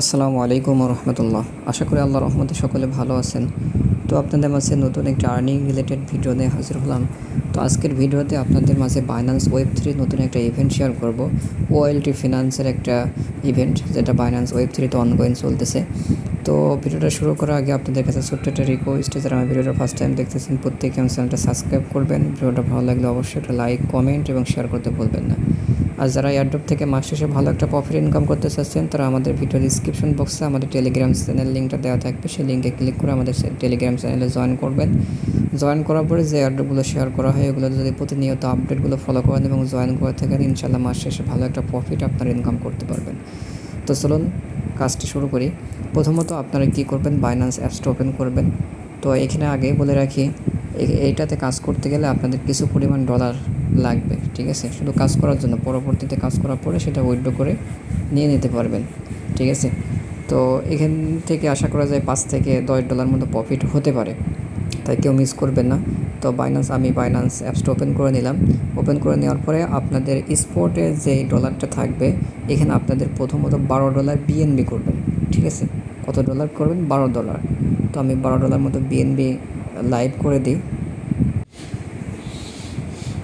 আসসালামু আলাইকুম রহমতুল্লাহ। আশা করি আল্লাহর রহমতে সকলে ভালো আছেন। তো আপনাদের মাঝে নতুন একটা আর্নিং রিলেটেড ভিডিও নিয়ে হাজির হলাম। তো আজকের ভিডিওতে আপনাদের মাঝে বাইন্যান্স ওয়েব 3 নতুন একটা ইভেন্ট শেয়ার করব। ওএলটি ফিনান্সের একটা ইভেন্ট যেটা বাইন্যান্স ওয়েব 3তে অনগোয়িং চলতেছে। তো ভিডিওটা শুরু করার আগে আপনাদের কাছে ছোট্ট একটা রিকোয়েস্ট, যারা আমার ভিডিওটা ফার্স্ট টাইম দেখতেছেন প্রত্যেকে আমার চ্যানেলটা সাবস্ক্রাইব করবেন। ভিডিওটা ভালো লাগলে অবশ্যই একটা লাইক, কমেন্ট এবং শেয়ার করতে ভুলবেন না। আর যারা এয়ারড্রপ থেকে মাস শেষে ভালো একটা প্রফিট ইনকাম করতে চাচ্ছেন, তারা আমাদের ভিডিও ডিসক্রিপশন বক্সে আমাদের টেলিগ্রাম চ্যানেল লিঙ্কটা দেওয়া থাকবে, সেই লিঙ্কে ক্লিক করে আমাদের টেলিগ্রাম চ্যানেলে জয়েন করবেন। জয়েন করার পরে যে এয়ারড্রপগুলো শেয়ার করা হয় এগুলো যদি প্রতিনিয়ত আপডেটগুলো ফলো করেন এবং জয়েন করে থাকেন, ইনশাল্লাহ মাস শেষে ভালো একটা প্রফিট আপনারা ইনকাম করতে পারবেন। তো চলুন কাজটি শুরু করি। প্রথমত আপনারা কী করবেন, বাইন্যান্স অ্যাপসটা ওপেন করবেন। তো এখানে আগে বলে রাখি, এইটাতে কাজ করতে গেলে আপনাদের কিছু পরিমাণ ডলার লাগবে, ঠিক আছে, শুধু কাজ করার জন্য। পরবর্তীতে কাজ করার পরে সেটা উইথড্র করে নিয়ে নিতে পারবেন, ঠিক আছে। তো এখান থেকে আশা করা যায় $5 থেকে $10 মতো প্রফিট হতে পারে, তাই কেউ মিস করবেন না। তো আমি বাইন্যান্স অ্যাপসটা ওপেন করে নিলাম। ওপেন করে নেওয়ার পরে আপনাদের স্পটে যে ডলারটা থাকবে, এখানে আপনাদের প্রথমত $12 বিএনবি করবেন, ঠিক আছে। কত ডলার করবেন? $12। তো আমি $12 মতো বিএনবি লাইভ করে দিই।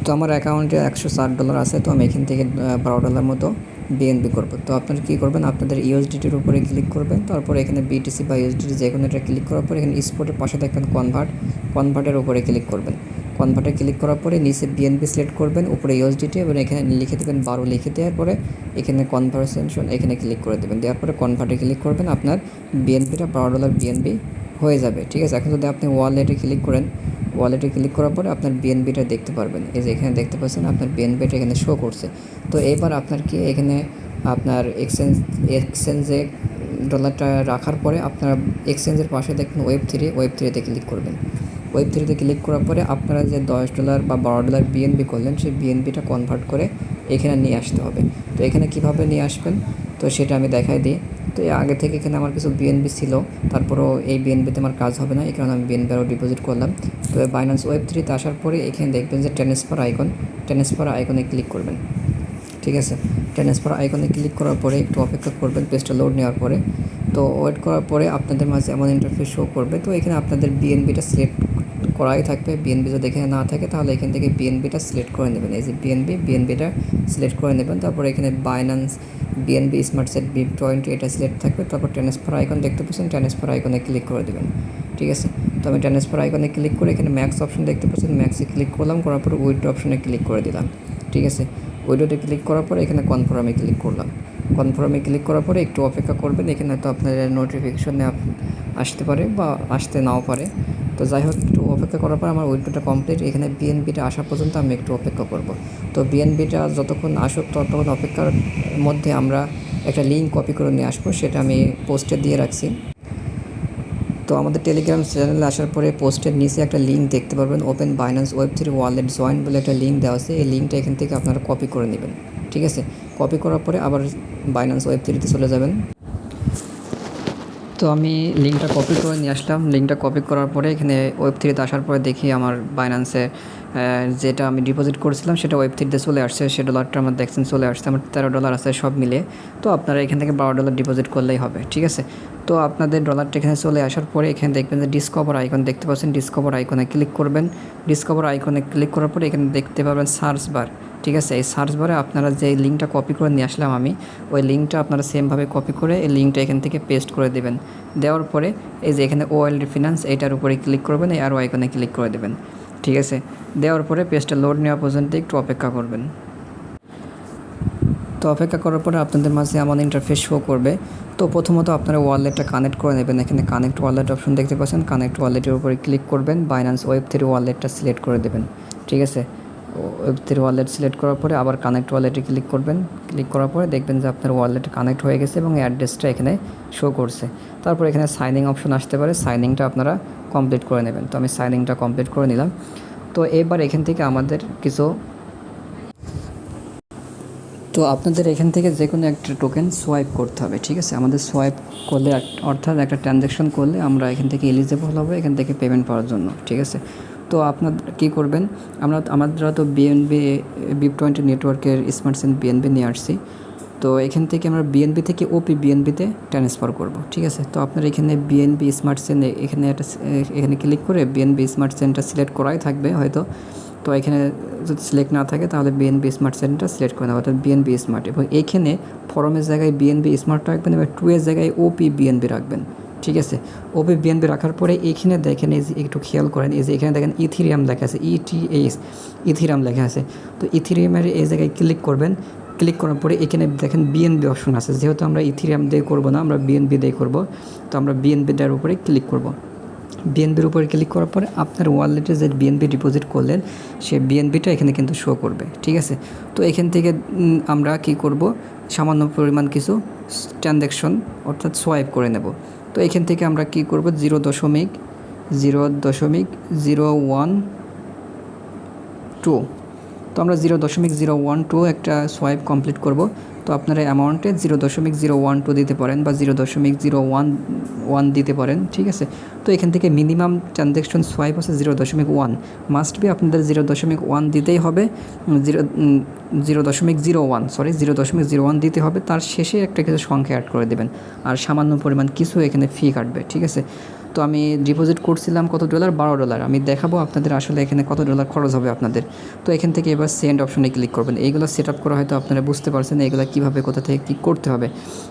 তো আমার অ্যাকাউন্টে $104 আছে, তো আমি এখান থেকে $12 মতো বিএনবি করব। তো আপনারা কী করবেন, আপনাদের ইউএসডিটির উপরে ক্লিক করবেন, তারপরে এখানে বিটিসি বা ইউএসডিটি যে কোনো একটা ক্লিক করার পরে এখানে স্পটের পাশে দেখবেন কনভার্টের উপরে ক্লিক করবেন। কনভার্টে ক্লিক করার পরে নিচে বিএনবি সিলেক্ট করবেন, উপরে ইউএসডিটি, এবং এখানে লিখে দেবেন 12 লিখে দেওয়ার পরে এখানে কনভার্সেশন এখানে ক্লিক করে দেবেন। দেওয়ার পরে কনভার্টে ক্লিক করবেন, আপনার বিএনপিটা $12 বিএনবি হয়ে যাবে, ঠিক আছে। এখন যদি আপনি ওয়ালেটে ক্লিক করেন, ওয়ালেটে ক্লিক করার পরে আপনার বিএনবিটা দেখতে পারবেন। এই যে এখানে দেখতে পাচ্ছেন আপনার বিএনবিটা এখানে শো করছে। তো এবার আপনার কি এখানে আপনার এক্সচেঞ্জে ডলারটা রাখার পরে আপনার এক্সচেঞ্জের পাশে দেখবেন ওয়েব 3তে ক্লিক করবেন। ওয়েব 3তে ক্লিক করার পরে আপনারা যে $10 বা $12 বিএনবি করলেন, সেই বিএনবিটা কনভার্ট করে এখানে নিয়ে আসতে হবে। তো এখানে কিভাবে নিয়ে আসবেন, তো সেটা আমি দেখাই দিই। তো আগে থেকে এখানে আমার কিছু বিএনবি ছিল, তারপরেও এই বিএনবিতে আমার কাজ হবে না, এই কারণে আমি বিএনবি আরও ডিপোজিট করলাম। তো বাইন্যান্স ওয়েব 3তে আসার পরে এখানে দেখবেন যে ট্রান্সফার আইকনে ক্লিক করবেন, ঠিক আছে। ট্রান্সফার আইকনে ক্লিক করার পরে একটু অপেক্ষা করবেন পেজটা লোড নেওয়ার পরে। তো ওয়েট করার পরে আপনাদের মাঝে এমন ইন্টারফেস শো করবে। তো এখানে আপনাদের বিএনবিটা সিলেক্ট করাই থাকবে। বিএনবি যদি এখানে না থাকে তাহলে এখান থেকে বিএনবিটা সিলেক্ট করে নেবেন। এই যে বিএনবিটা সিলেক্ট করে নেবেন। তারপরে এখানে Binance BNB smart set BIP20 এটা সিলেক্ট থাকবে। তারপর ট্রান্সফার আইকন দেখতে পাচ্ছেন, ট্রান্সফার আইকনে ক্লিক করে দেবেন, ঠিক আছে। তো আমি ট্রান্সফার আইকনে ক্লিক করে এখানে ম্যাক্স অপশন দেখতে পাচ্ছেন, ম্যাক্সে ক্লিক করলাম, করার পরে উইথড্র অপশনে ক্লিক করে দিলাম, ঠিক আছে। উইডোতে ক্লিক করার পরে এখানে কনফার্মে ক্লিক করলাম। কনফার্মে ক্লিক করার পরে একটু অপেক্ষা করবেন। এখানে হয়তো আপনার নোটিফিকেশনে আসতে পারে বা আসতে নাও পারে। তো যাই হোক, একটু অপেক্ষা করার পর আমার উইড্রোটা কমপ্লিট। এখানে বিএনপিটা আসা পর্যন্ত আমি একটু অপেক্ষা করব। তো বিএনপিটা যতক্ষণ আসুক ততক্ষণ অপেক্ষার মধ্যে আমরা একটা লিঙ্ক কপি করে নিয়ে আসবো, সেটা আমি পোস্টে দিয়ে রাখছি। তো আমাদের টেলিগ্রাম চ্যানেলে আসার পরে পোস্টের নিচে একটা লিঙ্ক দেখতে পারবেন, open Binance web 3 wallet join বলে একটা লিঙ্ক দেওয়া আছে। এই লিঙ্কটা এখান থেকে আপনারা কপি করে নেবেন, ঠিক আছে। কপি করার পরে আবার বাইন্যান্স ওয়েব 3তে চলে যাবেন। তো আমি লিঙ্কটা কপি করে নিয়ে আসলাম। লিঙ্কটা কপি করার পরে এখানে ওয়েব 3তে আসার পরে দেখি আমার বাইন্যান্সে যেটা আমি ডিপোজিট করেছিলাম সেটা ওয়েব 3তে চলে আসছে। সে ডলারটা আমার দেখছেন চলে আসছে, আমার $13 আছে সব মিলে। তো আপনারা এখান থেকে $12 ডিপোজিট করলেই হবে, ঠিক আছে। তো আপনাদের ডলারটা এখানে চলে আসার পরে এখানে দেখবেন যে ডিসকভার আইকন দেখতে পাচ্ছেন, ডিসকভার আইকনে ক্লিক করবেন। ডিসকভার আইকনে ক্লিক করার পরে এখানে দেখতে পাবেন সার্চ বার, ঠিক আছে। এই সার্চ বারে আপনারা যে লিঙ্কটা কপি করে নিয়ে আসলাম আমি, ওই লিঙ্কটা আপনারা সেমভাবে কপি করে এই লিঙ্কটা এখান থেকে পেস্ট করে দেবেন। দেওয়ার পরে এই যে এখানে ওএলটি ফিনান্স এইটার উপরে ক্লিক করবেন, এই আরও আইকনে ক্লিক করে দেবেন, ঠিক আছে। দেওয়ার পরে পেজটা লোড নেওয়া পর্যন্ত একটু অপেক্ষা করবেন। তো অপেক্ষা করার পরে আপনাদের মাঝে এমন ইন্টারফেস শো করবে। তো প্রথমত আপনারা ওয়ালেটটা কানেক্ট করে নেবেন। এখানে কানেক্ট ওয়ালেট অপশন দেখতে পাচ্ছেন, কানেক্ট ওয়ালেটের উপরে ক্লিক করবেন, বাইন্যান্স ওয়েব 3 ওয়ালেটটা সিলেক্ট করে দেবেন, ঠিক আছে। ওয়েব 3 ওয়ালেট সিলেক্ট করার পরে আবার কানেক্ট ওয়ালেটে ক্লিক করবেন। ক্লিক করার পরে দেখবেন যে আপনার ওয়ালেট কানেক্ট হয়ে গেছে এবং অ্যাড্রেসটা এখানে শো করছে। তারপর এখানে সাইনিং অপশন আসতে পারে, সাইনিংটা আপনারা কমপ্লিট করে নেবেন। তো আমি সাইনিংটা কমপ্লিট করে নিলাম। তো এবার এখান থেকে আমাদের কিছু তো আপনাদের এখান থেকে যে কোনো একটা টোকেন সোয়াইপ করতে হবে, ঠিক আছে। আমাদের সোয়াইপ করলে অর্থাৎ একটা ট্রানজ্যাকশন করলে আমরা এখান থেকে এলিজিবল হবো এখান থেকে পেমেন্ট পাওয়ার জন্য, ঠিক আছে। তো আপনার কী করবেন, আমাদের তো BIP20 নেটওয়ার্কের স্মার্ট চেইন বিএনবি নিয়ে আসছি। তো এখান থেকে আমরা বিএনবি থেকে ওপি বিএনবিতে ট্রান্সফার করব, ঠিক আছে। তো আপনার এখানে বিএনবি স্মার্ট চেন এখানে ক্লিক করে বিএনবি স্মার্ট চেনটা সিলেক্ট করাই থাকবে হয়তো। তো এখানে যদি সিলেক্ট না থাকে তাহলে বিএনবি স্মার্ট চেনটা সিলেক্ট করে নেব, অর্থাৎ বিএনবি স্মার্ট। এবং এইখানে ফরমের জায়গায় বিএনবি স্মার্ট রাখবেন এবং 2 এর জায়গায় ওপি বিএনবি রাখবেন, ঠিক আছে। ওপি বিএনবি রাখার পরে এইখানে দেখেন, এই যে একটু খেয়াল করেন, এই যে এখানে দেখেন ইথিরিয়াম লেখা আছে, ইথিরিয়াম লেখা আছে। তো ইথিরিয়ামের এই জায়গায় ক্লিক করবেন। ক্লিক করার পরে এখানে দেখেন বিএনবি অপশন আছে। যেহেতু আমরা ইথিরিয়াম দিয়ে করব না, আমরা বিএনবি দিয়ে করব, তো আমরা বিএনবিটার উপরে ক্লিক করব। বিএনবির উপরে ক্লিক করার পরে আপনার ওয়ালেটে যে বিএনবি ডিপোজিট করলেন সেই বিএনবিটা এখানে কিন্তু শো করবে, ঠিক আছে। তো এখান থেকে আমরা কি করব, সামান্য পরিমাণ কিছু ট্রানজ্যাকশন অর্থাৎ সোয়াইপ করে নেব। তো এখান থেকে আমরা কি করব, 0.0.012, তো আমরা 0.012 একটা সোয়াইপ কমপ্লিট করব। তো আপনারা অ্যামাউন্টে 0.012 দিতে পারেন বা 0.011 দিতে পারেন, ঠিক আছে। তো এখান থেকে মিনিমাম ট্রানজ্যাকশন সোয়াইপ আছে 0.1, মাস্ট বি আপনাদের 0.1 দিতেই হবে, 0.01 দিতে হবে। তার শেষে একটা কিছু সংখ্যা অ্যাড করে দেবেন, আর সামান্য পরিমাণ কিছু এখানে ফি কাটবে, ঠিক আছে। তো আমি ডিপোজিট করছিলাম কত ডলার, $12। আমি দেখাবো আপনাদের আসলে এখানে কত ডলার খরচ হবে আপনাদের। তো এখান থেকে এবার সেন্ড অপশনে ক্লিক করবেন। এইগুলো সেট আপ করা হয়তো আপনারা বুঝতে পারছেন এইগুলো কীভাবে কোথা থেকে কী করতে হবে।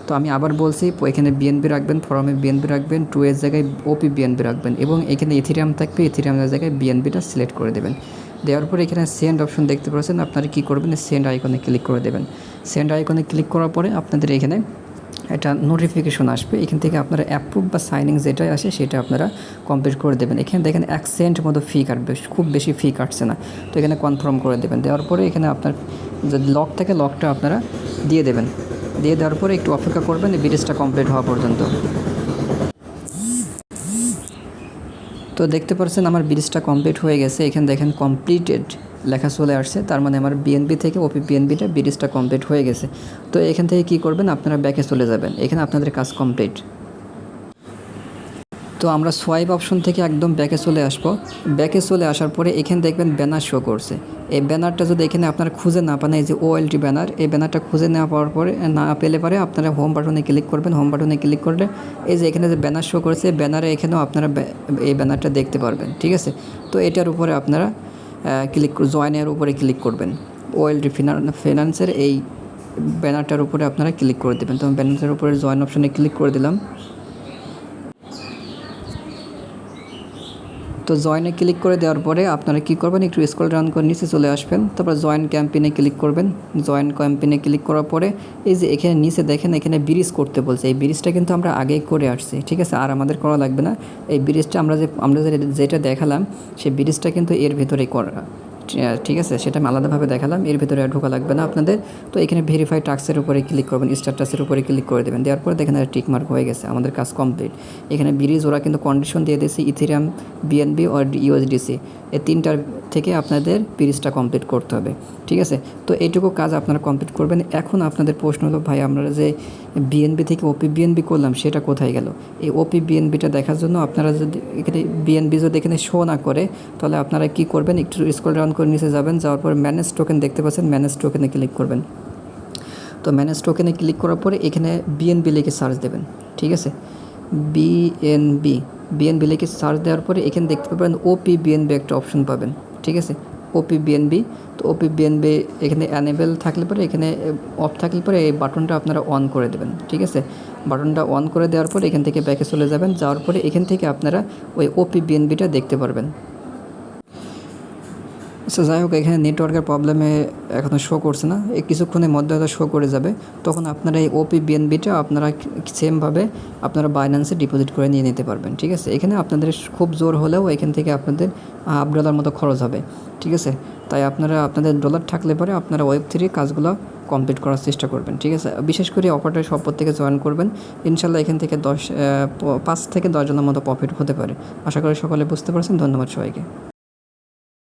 তো আমি আবার বলছি, এখানে বিএনবি রাখবেন, ফরমে বিএনবি রাখবেন, 2 এর জায়গায় ওপি বিএনবি রাখবেন এবং এখানে ইথিরিয়াম থাকবে, ইথিরিয়ামের জায়গায় বিএনবিটা সিলেক্ট করে দেবেন। দেওয়ার পরে এখানে সেন্ড অপশন দেখতে পাচ্ছেন, আপনারা কী করবেন, সেন্ড আইকনে ক্লিক করে দেবেন। সেন্ড আইকনে ক্লিক করার পরে আপনাদের এখানে একটা নোটিফিকেশন আসবে, এখান থেকে আপনারা অ্যাপ্রুভ বা সাইনিং যেটাই আসে সেটা আপনারা কমপ্লিট করে দেবেন। এখানে দেখেন 1 সেন্ট মতো ফি কাটবে, খুব বেশি ফি কাটছে না। তো এখানে কনফার্ম করে দেবেন। দেওয়ার পরে এখানে আপনার যদি লক থাকে লকটা আপনারা দিয়ে দেবেন। দিয়ে দেওয়ার পরে একটু অপেক্ষা করবেন এই বিডিএসটা কমপ্লিট হওয়া পর্যন্ত। তো দেখতে পাচ্ছেন আমার বিডিএসটা কমপ্লিট হয়ে গেছে। এখানে দেখেন কমপ্লিটেড লেখা চলে আসছে, তার মানে আমার বিএনবি থেকে ওপি বিএনবিটা বিডিএসটা কমপ্লিট হয়ে গেছে। তো এখান থেকে কী করবেন, আপনারা ব্যাকে চলে যাবেন, এখানে আপনাদের কাজ কমপ্লিট। তো আমরা সোয়াইপ অপশন থেকে একদম ব্যাকে চলে আসবো। ব্যাকে চলে আসার পরে এখানে দেখবেন ব্যানার শো করছে। এই ব্যানারটা যদি এখানে আপনারা খুঁজে না পান, এই যে ওএলটি ব্যানার, এই ব্যানারটা খুঁজে না পাওয়ার পরে না পেলে পরে আপনারা হোম বাটনে ক্লিক করবেন। হোম বাটনে ক্লিক করলে এই যে এখানে যে ব্যানার শো করেছে, ব্যানারে এখানেও আপনারা এই ব্যানারটা দেখতে পারবেন, ঠিক আছে। তো এটার উপরে আপনারা জয়েনের উপরে ক্লিক করবেন। ওএলটি ফিনান্সের এই ব্যানারটার উপরে আপনারা ক্লিক করে দেবেন। তো আমি ব্যানারটার উপরে জয়েন অপশনে ক্লিক করে দিলাম। তো জয়েনে ক্লিক করে দেওয়ার পরে আপনারা কী করবেন, একটু স্ক্রল ডাউন করে নিচে চলে আসবেন। তারপর জয়েন ক্যাম্পেইনে ক্লিক করবেন। জয়েন ক্যাম্পেইনে ক্লিক করার পরে এই যে এখানে নিচে দেখেন এখানে ব্রিজ করতে বলছে। এই ব্রিজটা কিন্তু আমরা আগেই করে আসছি, ঠিক আছে, আর আমাদের করা লাগবে না। এই ব্রিজটা আমরা যেটা দেখালাম সেই ব্রিজটা কিন্তু এর ভেতরেই করা, ঠিক আছে, সেটা আমি আলাদাভাবে দেখালাম, এর ভিতরে আর ঢোকা লাগবে না আপনাদের। তো এখানে ভেরিফাই টাস্কের উপরে ক্লিক করবেন, স্ট্যাটাসের উপরে ক্লিক করে দেবেন। দেওয়ার পরে দেখেন টিক মার্ক হয়ে গেছে, আমাদের কাজ কমপ্লিট। এখানে ব্রিজ ওরা কিন্তু কন্ডিশন দিয়ে দিয়েছে ইথেরিয়াম, বিএনবি আর ইউএসডিসি, এই তিনটার থেকে আপনাদের ব্রিজটা কমপ্লিট করতে হবে, ঠিক আছে। তো এইটুকু কাজ আপনারা কমপ্লিট করবেন। এখন আপনাদের প্রশ্ন হলো, ভাই আমরা যে বিএনবি থেকে ওপি বিএনবি করলাম সেটা কোথায় গেল? এই ওপি বিএনবিটা দেখার জন্য আপনারা যদি এখানে বিএনবি যদি এখানে শো না করে তাহলে আপনারা কি করবেন, একটু স্ক্রল ডাউন করে নিচে যাবেন। যাওয়ার পর ম্যানেজ টোকেন দেখতে পাচ্ছেন, ম্যানেজ টোকেনে ক্লিক করবেন। তো ম্যানেজ টোকেনে ক্লিক করার পরে এখানে বিএনবি লিখে সার্চ দেবেন, ঠিক আছে, বিএনবি লিখে সার্চ দেওয়ার পরে এখানে দেখতে পাবেন ওপি বিএনবি একটা অপশন পাবেন, ঠিক আছে, ওপি বিএনবি। তো ওপি বিএনবি এখানে অ্যানেবেল থাকলে পরে, এখানে অফ থাকলে পরে এই বাটনটা আপনারা অন করে দেবেন, ঠিক আছে। বাটনটা অন করে দেওয়ার পরে এখান থেকে ব্যাকে চলে যাবেন। যাওয়ার পরে এখান থেকে আপনারা ওই ওপি বিএনবিটা দেখতে পারবেন। আচ্ছা, যাই হোক, এখানে নেটওয়ার্কের প্রবলেমে এখনও শো করছে না, এই কিছুক্ষণের মধ্যে হয়তো শো করে যাবে। তখন আপনারা এই ওপি বিএনবিটা আপনারা সেমভাবে আপনারা বাইন্যান্সে ডিপোজিট করে নিয়ে নিতে পারবেন, ঠিক আছে। এখানে আপনাদের খুব জোর হলেও এখান থেকে আপনাদের $1 মতো খরচ হবে, ঠিক আছে। তাই আপনারা আপনাদের ডলার থাকলে পরে আপনারা Web3 কাজগুলো কমপ্লিট করার চেষ্টা করবেন, ঠিক আছে। বিশেষ করে অপারেটর সব থেকে জয়েন করবেন, ইনশাল্লাহ এখান থেকে 5 থেকে 10 জনের মতো প্রফিট হতে পারে। আশা করি সকলে বুঝতে পারছেন। ধন্যবাদ সবাইকে।